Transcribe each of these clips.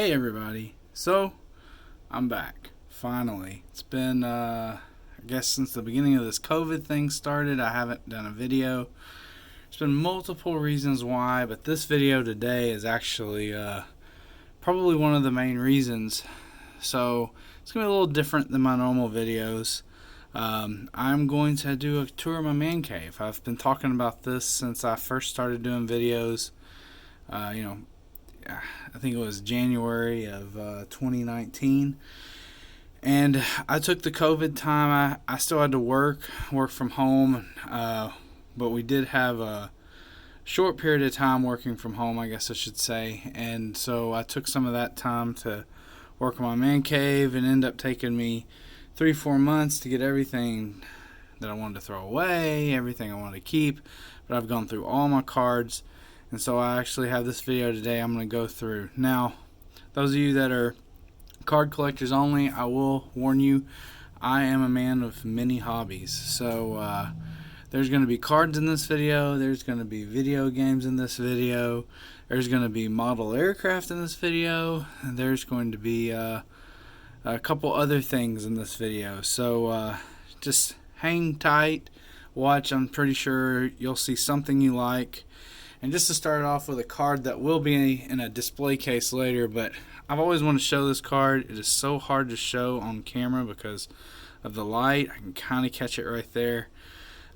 Hey everybody, so I'm back, finally. It's been, I guess since the beginning of this COVID thing started, I haven't done a video. There's been multiple reasons why, but this video today is actually probably one of the main reasons. So it's going to be a little different than my normal videos. I'm going to do a tour of my man cave. I've been talking about this since I first started doing videos. You know, I think it was January of 2019. And I took the COVID time. I still had to work from home, but we did have a short period of time working from home, I guess I should say. And so I took some of that time to work on my man cave, and ended up taking me 3-4 months to get everything that I wanted to throw away, everything I wanted to keep. But I've gone through all my cards, and so I actually have this video today I'm going to go through. Now, those of you that are card collectors only, I will warn you, I am a man of many hobbies. So there's going to be cards in this video, there's going to be video games in this video, there's going to be model aircraft in this video, and there's going to be a couple other things in this video. So just hang tight, watch. I'm pretty sure you'll see something you like. And just to start off with a card that will be in a display case later, but I've always wanted to show this card. It is so hard to show on camera because of the light. I can kind of catch it right there.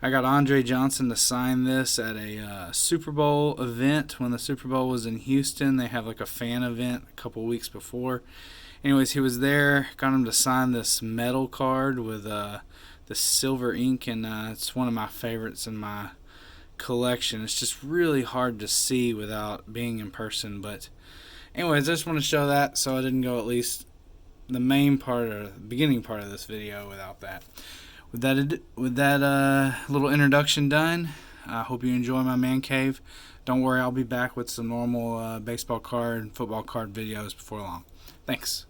I got Andre Johnson to sign this at a Super Bowl event when the Super Bowl was in Houston. They have like a fan event a couple weeks before. Anyways, he was there. Got him to sign this metal card with the silver ink, and it's one of my favorites in my collection. It's just really hard to see without being in person. But anyways, I just want to show that, so I didn't go at least the main part or the beginning part of this video without that. With that little introduction done, I hope you enjoy my man cave. Don't worry, I'll be back with some normal baseball card and football card videos before long. Thanks.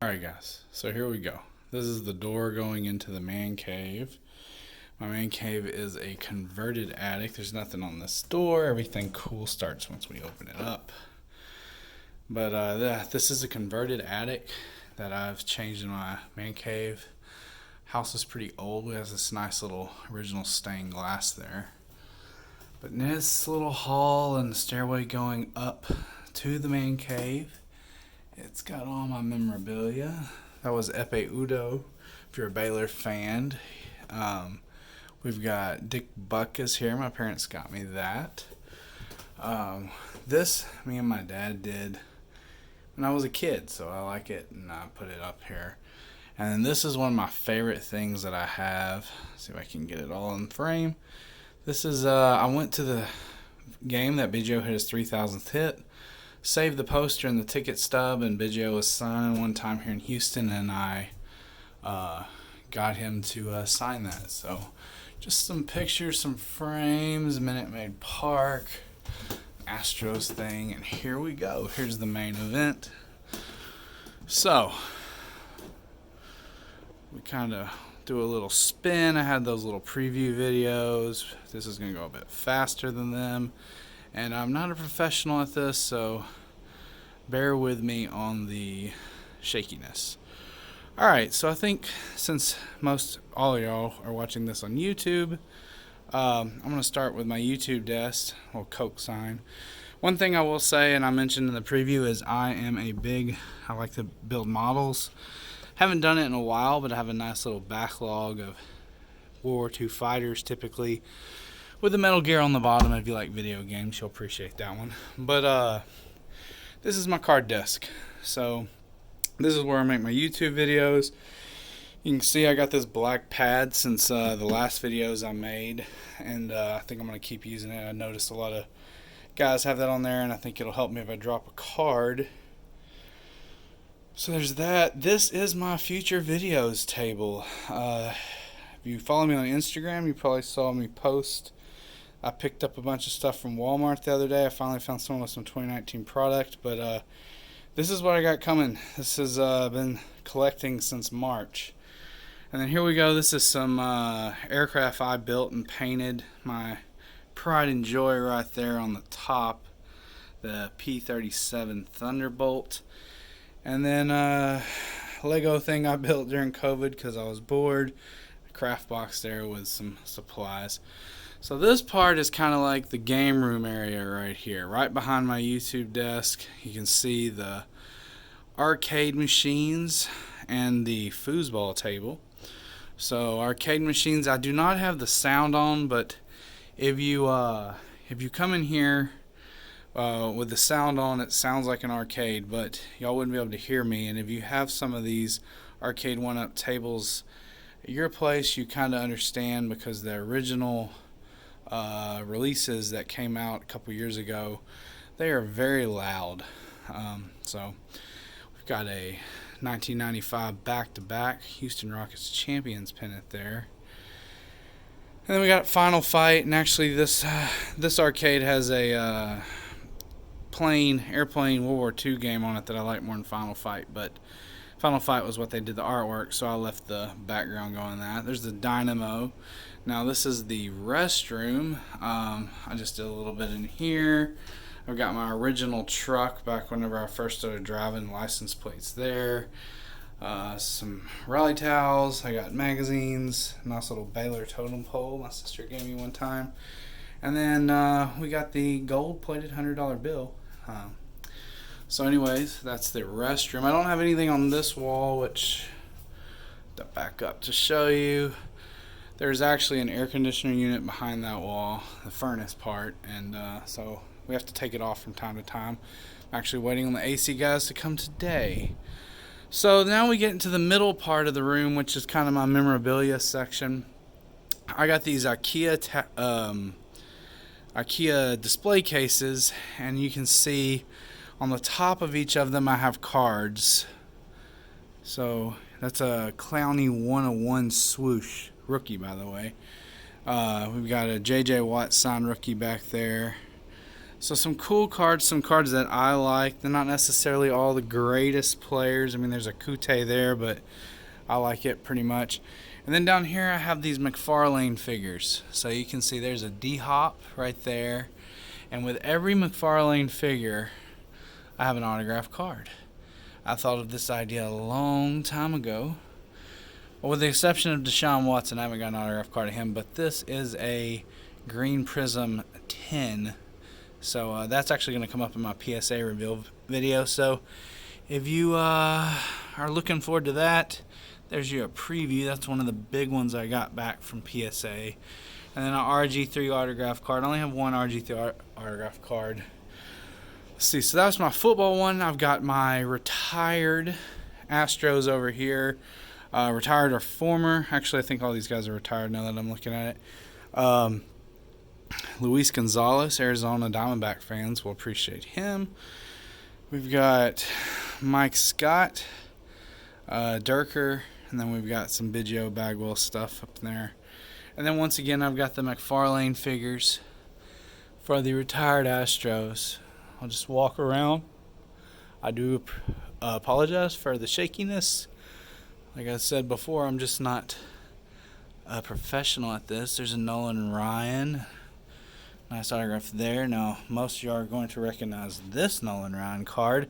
Alright guys, so here we go. This is the door going into the man cave. My man cave is a converted attic. There's nothing on this door. Everything cool starts once we open it up. But this is a converted attic that I've changed in my man cave. House is pretty old. We have this nice little original stained glass there. But in this little hall and the stairway going up to the man cave, it's got all my memorabilia. That was Epe Udo, if you're a Baylor fan. We've got Dick Butkus here. My parents got me that. This, me and my dad did when I was a kid, so I like it, and I put it up here. And then this is one of my favorite things that I have. Let's see if I can get it all in frame. This is, I went to the game that Biggio hit his 3,000th hit, saved the poster and the ticket stub, and Biggio was signing one time here in Houston, and I got him to sign that. So just some pictures, some frames, Minute Maid Park, Astros thing, and here we go. Here's the main event. So we kind of do a little spin. I had those little preview videos. This is going to go a bit faster than them, and I'm not a professional at this, so bear with me on the shakiness. Alright, so I think since all of y'all are watching this on YouTube, I'm going to start with my YouTube desk, little Coke sign. One thing I will say, and I mentioned in the preview, is I like to build models. Haven't done it in a while, but I have a nice little backlog of World War II fighters, typically with the Metal Gear on the bottom. If you like video games, you'll appreciate that one. But this is my card desk. So this is where I make my YouTube videos. You can see I got this black pad since the last videos I made, and I think I'm going to keep using it. I noticed a lot of guys have that on there, and I think it'll help me if I drop a card. So there's that. This is my future videos table. If you follow me on Instagram, you probably saw me post. I picked up a bunch of stuff from Walmart the other day. I finally found someone with some 2019 product, but this is what I got coming. This has been collecting since March. And then here we go. This is some aircraft I built and painted. My pride and joy right there on the top. The P-37 Thunderbolt. And then Lego thing I built during COVID because I was bored. A craft box there with some supplies. So this part is kind of like the game room area right here. Right behind my YouTube desk, you can see the arcade machines and the foosball table. So arcade machines, I do not have the sound on, but if you come in here with the sound on, it sounds like an arcade, but y'all wouldn't be able to hear me. And if you have some of these arcade one-up tables at your place, you kind of understand, because the original releases that came out a couple years ago, they are very loud. So we've got a 1995 back-to-back Houston Rockets champions pennant there. And then we got Final Fight, and actually this arcade has a airplane World War II game on it that I like more than Final Fight, but Final Fight was what they did the artwork, so I left the background going that. There's the Dynamo. Now this is the restroom. I just did a little bit in here. I've got my original truck back whenever I first started driving, license plates there. Some rally towels. I got magazines. Nice little Baylor totem pole my sister gave me one time. And then we got the gold-plated $100 bill. So anyways, that's the restroom. I don't have anything on this wall, which to back up to show you. There's actually an air conditioner unit behind that wall, the furnace part, and so we have to take it off from time to time. I'm actually waiting on the AC guys to come today. So now we get into the middle part of the room, which is kind of my memorabilia section. I got these IKEA display cases, and you can see on the top of each of them I have cards. So that's a Clowney 101 swoosh rookie, by the way. We've got a J.J. Watt signed rookie back there. So some cool cards, some cards that I like. They're not necessarily all the greatest players. I mean, there's a Kute there, but I like it pretty much. And then down here I have these McFarlane figures. So you can see there's a D-Hop right there. And with every McFarlane figure, I have an autographed card. I thought of this idea a long time ago. Well, with the exception of Deshaun Watson, I haven't got an autographed card of him. But this is a Green Prism 10. So that's actually going to come up in my PSA reveal video. So if you are looking forward to that, there's your preview. That's one of the big ones I got back from PSA. And then an RG3 autograph card. I only have one RG3 autograph card. Let's see. So that was my football one. I've got my retired Astros over here. Retired or former. Actually, I think all these guys are retired now that I'm looking at it. Luis Gonzalez, Arizona Diamondback fans will appreciate him. We've got Mike Scott, Durker, and then we've got some Biggio Bagwell stuff up there. And then once again, I've got the McFarlane figures for the retired Astros. I'll just walk around. I do apologize for the shakiness. Like I said before, I'm just not a professional at this. There's a Nolan Ryan. Nice autograph there. Now, most of you are going to recognize this Nolan Ryan card.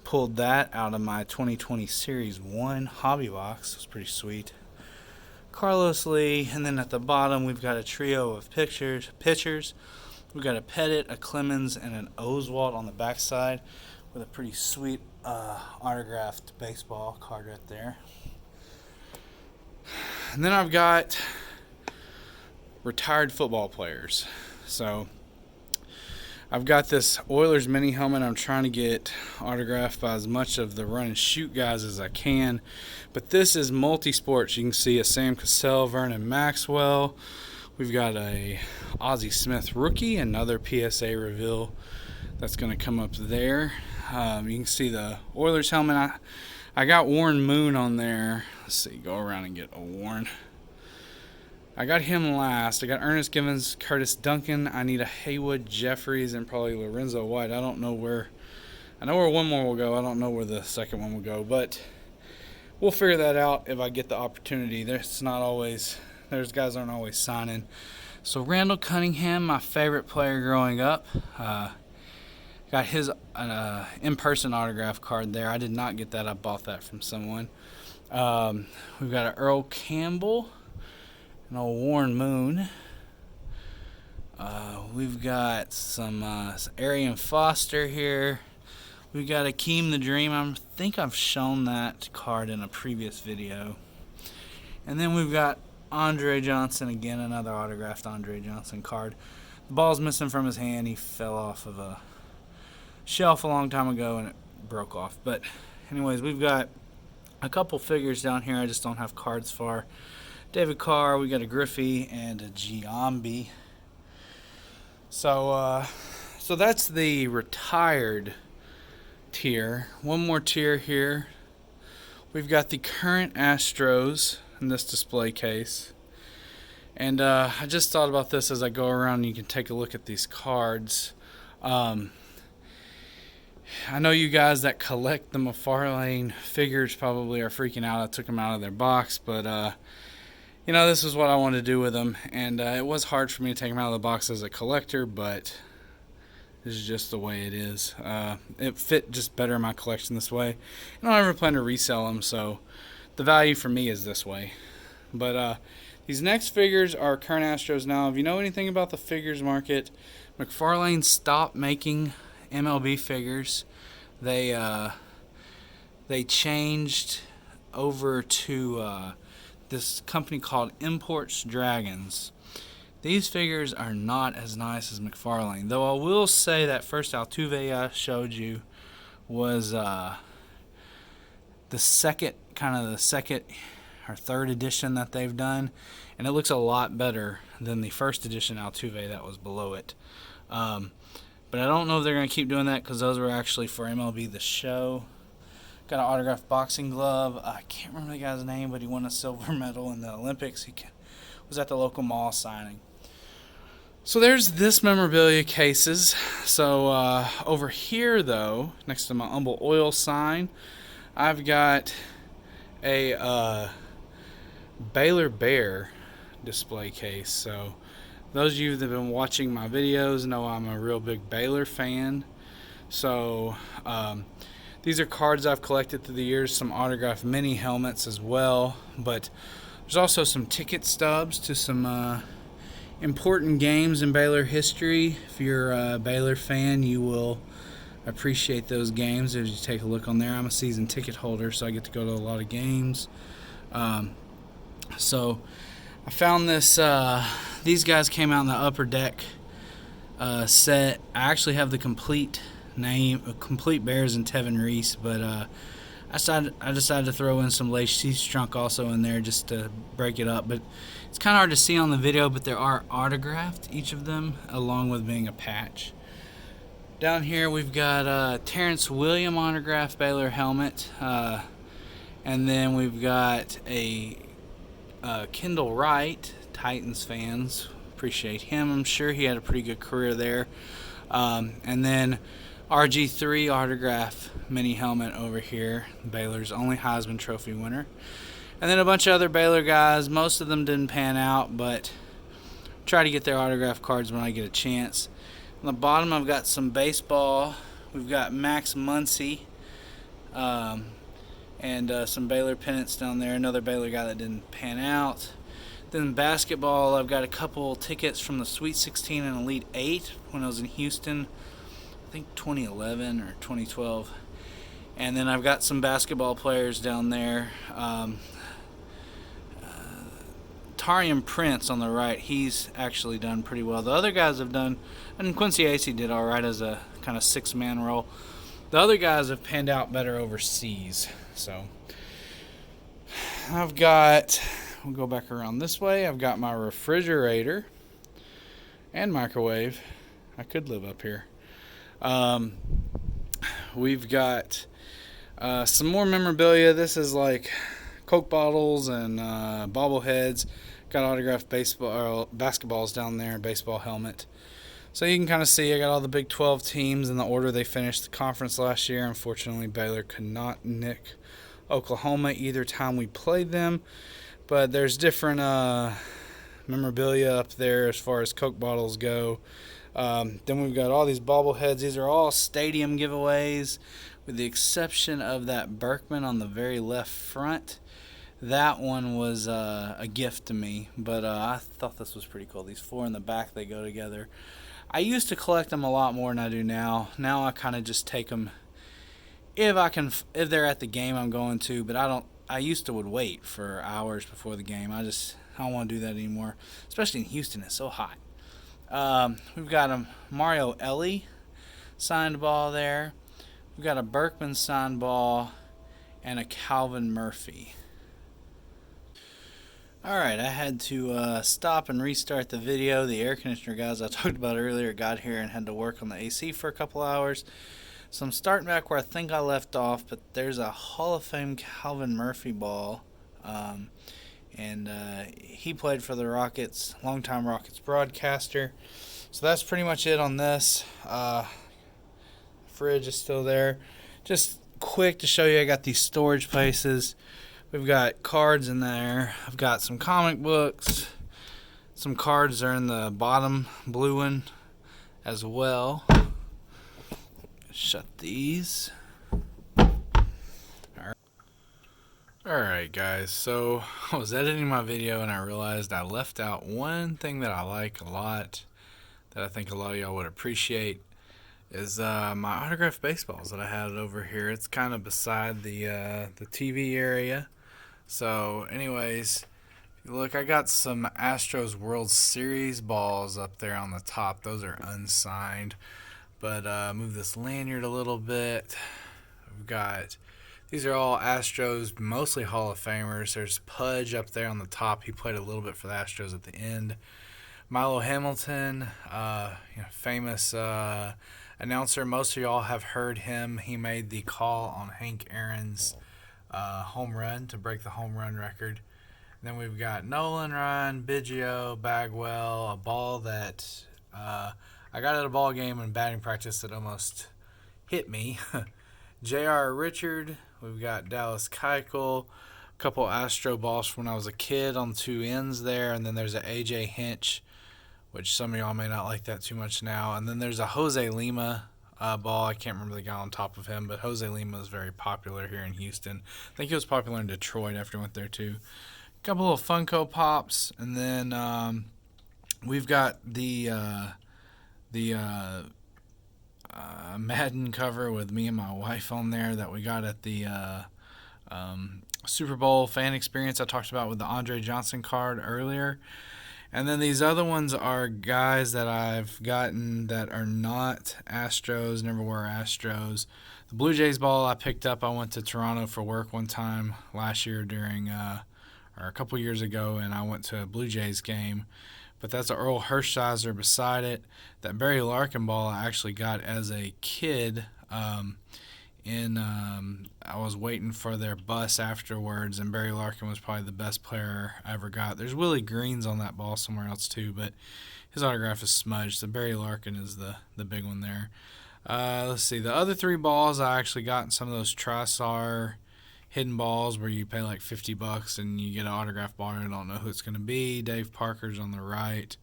Pulled that out of my 2020 Series 1 hobby box. It was pretty sweet. Carlos Lee, and then at the bottom we've got a trio of pitchers. We've got a Pettit, a Clemens, and an Oswalt on the backside with a pretty sweet autographed baseball card right there. And then I've got retired football players. So I've got this Oilers mini helmet I'm trying to get autographed by as much of the run and shoot guys as I can. But this is multi-sports. You can see a Sam Cassell, Vernon Maxwell. We've got a Ozzie Smith rookie, another PSA reveal that's going to come up there. You can see the Oilers helmet. I got Warren Moon on there. Let's see, go around and get a Warren. I got him last. I got Ernest Givens, Curtis Duncan. I need a Haywood, Jeffries, and probably Lorenzo White. I don't know where. I know where one more will go. I don't know where the second one will go, but we'll figure that out if I get the opportunity. There's guys aren't always signing. So Randall Cunningham, my favorite player growing up. Got his in-person autograph card there. I did not get that. I bought that from someone. We've got an Earl Campbell. An old Warren Moon. We've got some Arian Foster here. We've got Akeem the Dream. I think I've shown that card in a previous video. And then we've got Andre Johnson again, another autographed Andre Johnson card. The ball's missing from his hand. He fell off of a shelf a long time ago and it broke off. But anyways, we've got a couple figures down here I just don't have cards for. David Carr, we got a Griffey and a Giambi. So that's the retired tier. One more tier here. We've got the current Astros in this display case. And I just thought about this as I go around and you can take a look at these cards. I know you guys that collect the McFarlane figures probably are freaking out. I took them out of their box, but you know, this is what I wanted to do with them, and it was hard for me to take them out of the box as a collector, but this is just the way it is. It fit just better in my collection this way. I don't ever plan to resell them, so the value for me is this way. But these next figures are current Astros now. If you know anything about the figures market, McFarlane stopped making MLB figures. They changed over to this company called Imports Dragons. These figures are not as nice as McFarlane, though I will say that first Altuve I showed you was the second or third edition that they've done, and it looks a lot better than the first edition Altuve that was below it. But I don't know if they're going to keep doing that because those were actually for MLB The Show. Got an autographed boxing glove. I can't remember the guy's name, but he won a silver medal in the Olympics. He was at the local mall signing. So there's this memorabilia cases. So over here, though, next to my Humble Oil sign, I've got a Baylor Bear display case. So those of you that have been watching my videos know I'm a real big Baylor fan. So these are cards I've collected through the years, some autographed mini helmets as well, but there's also some ticket stubs to some important games in Baylor history. If you're a Baylor fan, you will appreciate those games if you take a look on there. I'm a season ticket holder, so I get to go to a lot of games. So I found this. These guys came out in the Upper Deck set. I actually have the complete Bears and Tevin Reese, but I decided to throw in some Lacey Strunk also in there just to break it up. But it's kind of hard to see on the video, but there are autographed, each of them, along with being a patch. Down here we've got Terrence William autographed Baylor helmet, and then we've got a Kendall Wright, Titans fans appreciate him. I'm sure he had a pretty good career there. And then RG3 autograph mini helmet over here, Baylor's only Heisman Trophy winner. And then a bunch of other Baylor guys. Most of them didn't pan out, but try to get their autograph cards when I get a chance. On the bottom I've got some baseball. We've got Max Muncy and some Baylor pennants down there. Another Baylor guy that didn't pan out. Then basketball, I've got a couple tickets from the Sweet 16 and Elite 8 when I was in Houston. I think 2011 or 2012. And then I've got some basketball players down there. Tarian Prince on the right, he's actually done pretty well. The other guys have done, and Quincy Acey did all right as a kind of six-man role. The other guys have panned out better overseas. So I've got, we'll go back around this way. I've got my refrigerator and microwave. I could live up here. We've got some more memorabilia. This is like Coke bottles and bobbleheads. Got autographed basketballs down there, baseball helmet. So you can kind of see I got all the Big 12 teams in the order they finished the conference last year. Unfortunately, Baylor could not nick Oklahoma either time we played them. But there's different memorabilia up there as far as Coke bottles go. Then we've got all these bobbleheads. These are all stadium giveaways with the exception of that Berkman on the very left front. That one was a gift to me, but I thought this was pretty cool. These four in the back, they go together. I used to collect them a lot more than I do now. Now I kind of just take them if they're at the game I'm going to, but I used to would wait for hours before the game. I don't want to do that anymore, especially in Houston. It's so hot. We've got a Mario Ellie signed ball there. We've got a Berkman signed ball and a Calvin Murphy. Alright, I had to stop and restart the video. The air conditioner guys I talked about earlier got here and had to work on the AC for a couple hours. So I'm starting back where I think I left off, but there's a Hall of Fame Calvin Murphy ball. And he played for the Rockets, longtime Rockets broadcaster. So that's pretty much it on this. Fridge is still there. Just quick to show you, I got these storage places. We've got cards in there. I've got some comic books. Some cards are in the bottom blue one as well. Shut these. Alright guys, so I was editing my video and I realized I left out one thing that I like a lot that I think a lot of y'all would appreciate is my autographed baseballs that I had over here. It's kind of beside the TV area. So anyways, look, I got some Astros World Series balls up there on the top. Those are unsigned. But move this lanyard a little bit. We've got, these are all Astros, mostly Hall of Famers. There's Pudge up there on the top. He played a little bit for the Astros at the end. Milo Hamilton, famous announcer. Most of y'all have heard him. He made the call on Hank Aaron's home run to break the home run record. And then we've got Nolan Ryan, Biggio, Bagwell, a ball that I got at a ball game in batting practice that almost hit me. J.R. Richard, we've got Dallas Keuchel, couple Astro balls from when I was a kid on 2 ends there, and then there's a AJ Hinch, which some of y'all may not like that too much now. And then there's a Jose Lima ball. I can't remember the guy on top of him, but Jose Lima is very popular here in Houston. I think he was popular in Detroit after I went there too. A couple little Funko Pops, and then we've got the Madden cover with me and my wife on there that we got at the Super Bowl fan experience I talked about with the Andre Johnson card earlier. And then these other ones are guys that I've gotten that are not Astros, never were Astros. The Blue Jays ball I picked up. I went to Toronto for work one time last year or a couple years ago, and I went to a Blue Jays game. But that's an Earl Hershiser beside it. That Barry Larkin ball I actually got as a kid. I was waiting for their bus afterwards, and Barry Larkin was probably the best player I ever got. There's Willie Green's on that ball somewhere else too, but his autograph is smudged, so Barry Larkin is the big one there. Let's see, the other 3 balls I actually got in some of those Trisar hidden balls where you pay like $50 and you get an autograph ball and you don't know who it's going to be. Dave Parker's on the right.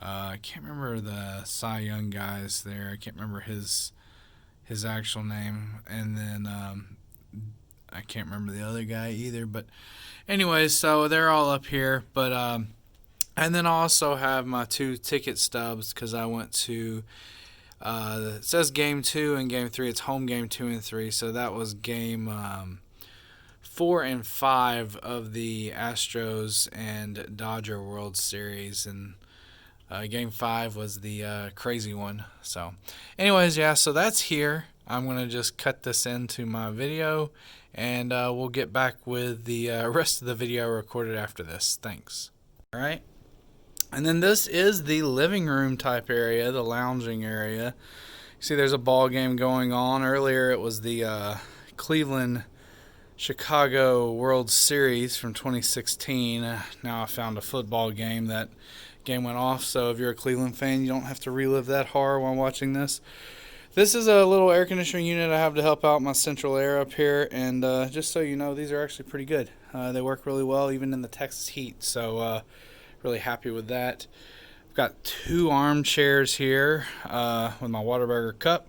I can't remember the Cy Young guys there. I can't remember his actual name, and then I can't remember the other guy either. But anyways, so they're all up here. But and then I also have my 2 ticket stubs because I went to it says game 2 and game 3. It's home game 2 and 3. So that was game 4 and 5 of the Astros and Dodger World Series, and game 5 was the crazy one. So anyways, yeah, so that's here. I'm going to just cut this into my video, and we'll get back with the rest of the video recorded after this. Thanks. All right. And then this is the living room type area, the lounging area. See, there's a ball game going on. Earlier it was the Cleveland Chicago World Series from 2016. Now I found a football game. That game went off, so if you're a Cleveland fan, you don't have to relive that horror while watching this. This is a little air conditioning unit I have to help out my central air up here, and just so you know, these are actually pretty good. They work really well even in the Texas heat, so really happy with that. I've got 2 armchairs here with my Whataburger cup.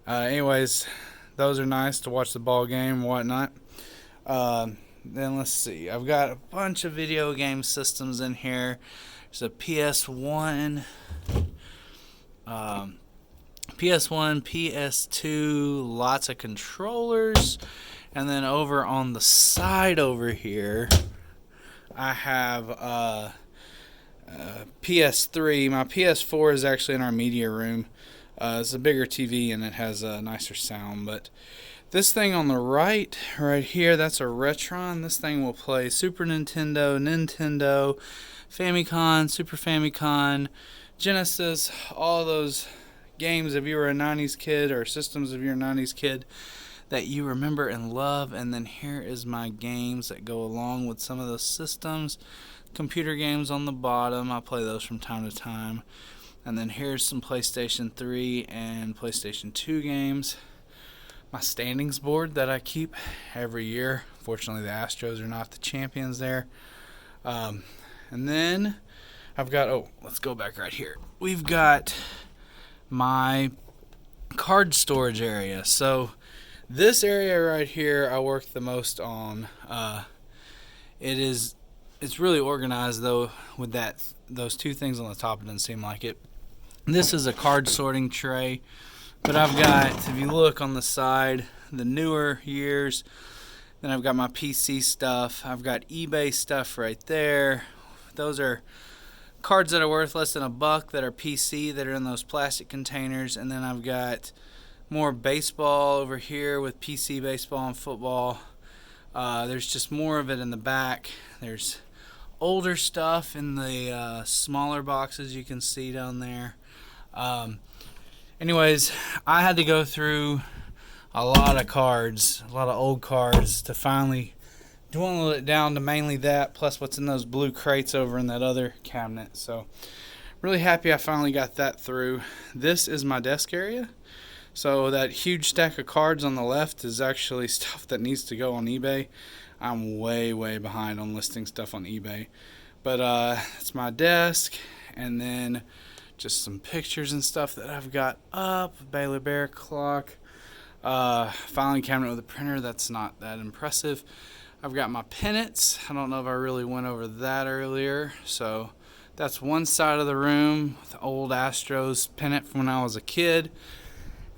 Anyways, those are nice to watch the ball game and whatnot. Then let's see, I've got a bunch of video game systems in here. There's a PS1, PS2, lots of controllers, and then over on the side over here, I have PS3. My PS4 is actually in our media room. It's a bigger TV and it has a nicer sound, but this thing on the right here, that's a Retron. This thing will play Super Nintendo, Nintendo, Famicom, Super Famicom, Genesis, all those games if you were a 90s kid, or systems if you're a 90s kid that you remember and love. And then here is my games that go along with some of those systems. Computer games on the bottom, I play those from time to time. And then here's some PlayStation 3 and PlayStation 2 games. My standings board that I keep every year. Fortunately, the Astros are not the champions there. And then I've got, let's go back right here. We've got my card storage area. So this area right here I work the most on. It's really organized though with those 2 things on the top. It doesn't seem like it. This is a card sorting tray. But I've got, if you look on the side, the newer years. Then I've got my PC stuff. I've got eBay stuff right there. Those are cards that are worth less than $1 that are PC that are in those plastic containers. And then I've got more baseball over here with PC baseball and football. There's just more of it in the back. There's older stuff in the smaller boxes you can see down there. Anyways, I had to go through a lot of cards, a lot of old cards, to finally dwindle it down to mainly that, plus what's in those blue crates over in that other cabinet. So, really happy I finally got that through. This is my desk area. So that huge stack of cards on the left is actually stuff that needs to go on eBay. I'm way behind on listing stuff on eBay. But it's my desk, and then just some pictures and stuff that I've got up. Bailey Bear clock. Filing cabinet with a printer. That's not that impressive. I've got my pennants. I don't know if I really went over that earlier. So that's one side of the room with the old Astros pennant from when I was a kid.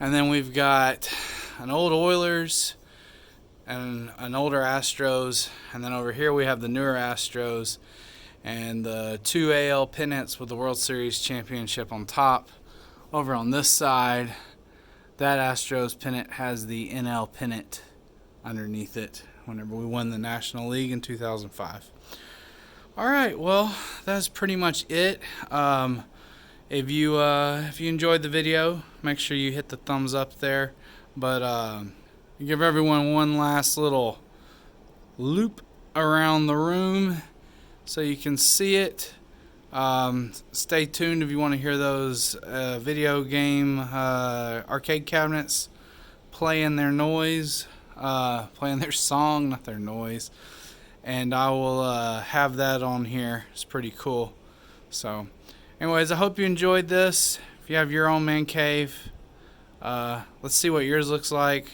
And then we've got an old Oilers and an older Astros. And then over here we have the newer Astros and the 2 AL pennants with the World Series championship on top. Over on this side, that Astros pennant has the NL pennant underneath it whenever we won the National League in 2005. All right, well, that's pretty much it. If you enjoyed the video, make sure you hit the thumbs up there. But give everyone one last little loop around the room so you can see it. Stay tuned if you want to hear those video game arcade cabinets playing their noise, playing their song, not their noise. And I will have that on here. It's pretty cool. So anyways, I hope you enjoyed this. If you have your own man cave, let's see what yours looks like.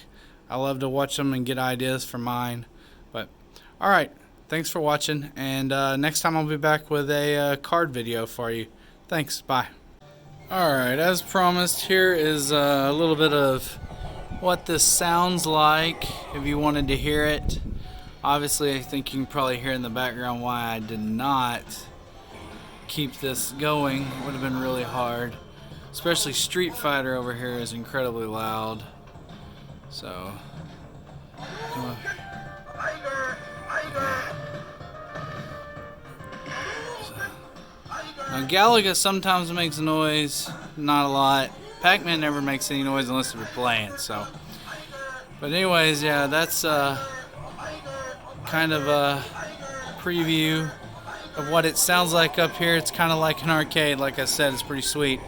I love to watch them and get ideas for mine. But all right, thanks for watching, and next time I'll be back with a card video for you. Thanks, bye. Alright, as promised, here is a little bit of what this sounds like if you wanted to hear it. Obviously, I think you can probably hear in the background why I did not keep this going. It would have been really hard. Especially Street Fighter over here is incredibly loud. So, now Galaga sometimes makes noise, not a lot. Pac-Man never makes any noise unless you're playing. So, but anyways, yeah, that's kind of a preview of what it sounds like up here. It's kind of like an arcade. Like I said, it's pretty sweet.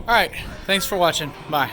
All right, thanks for watching. Bye.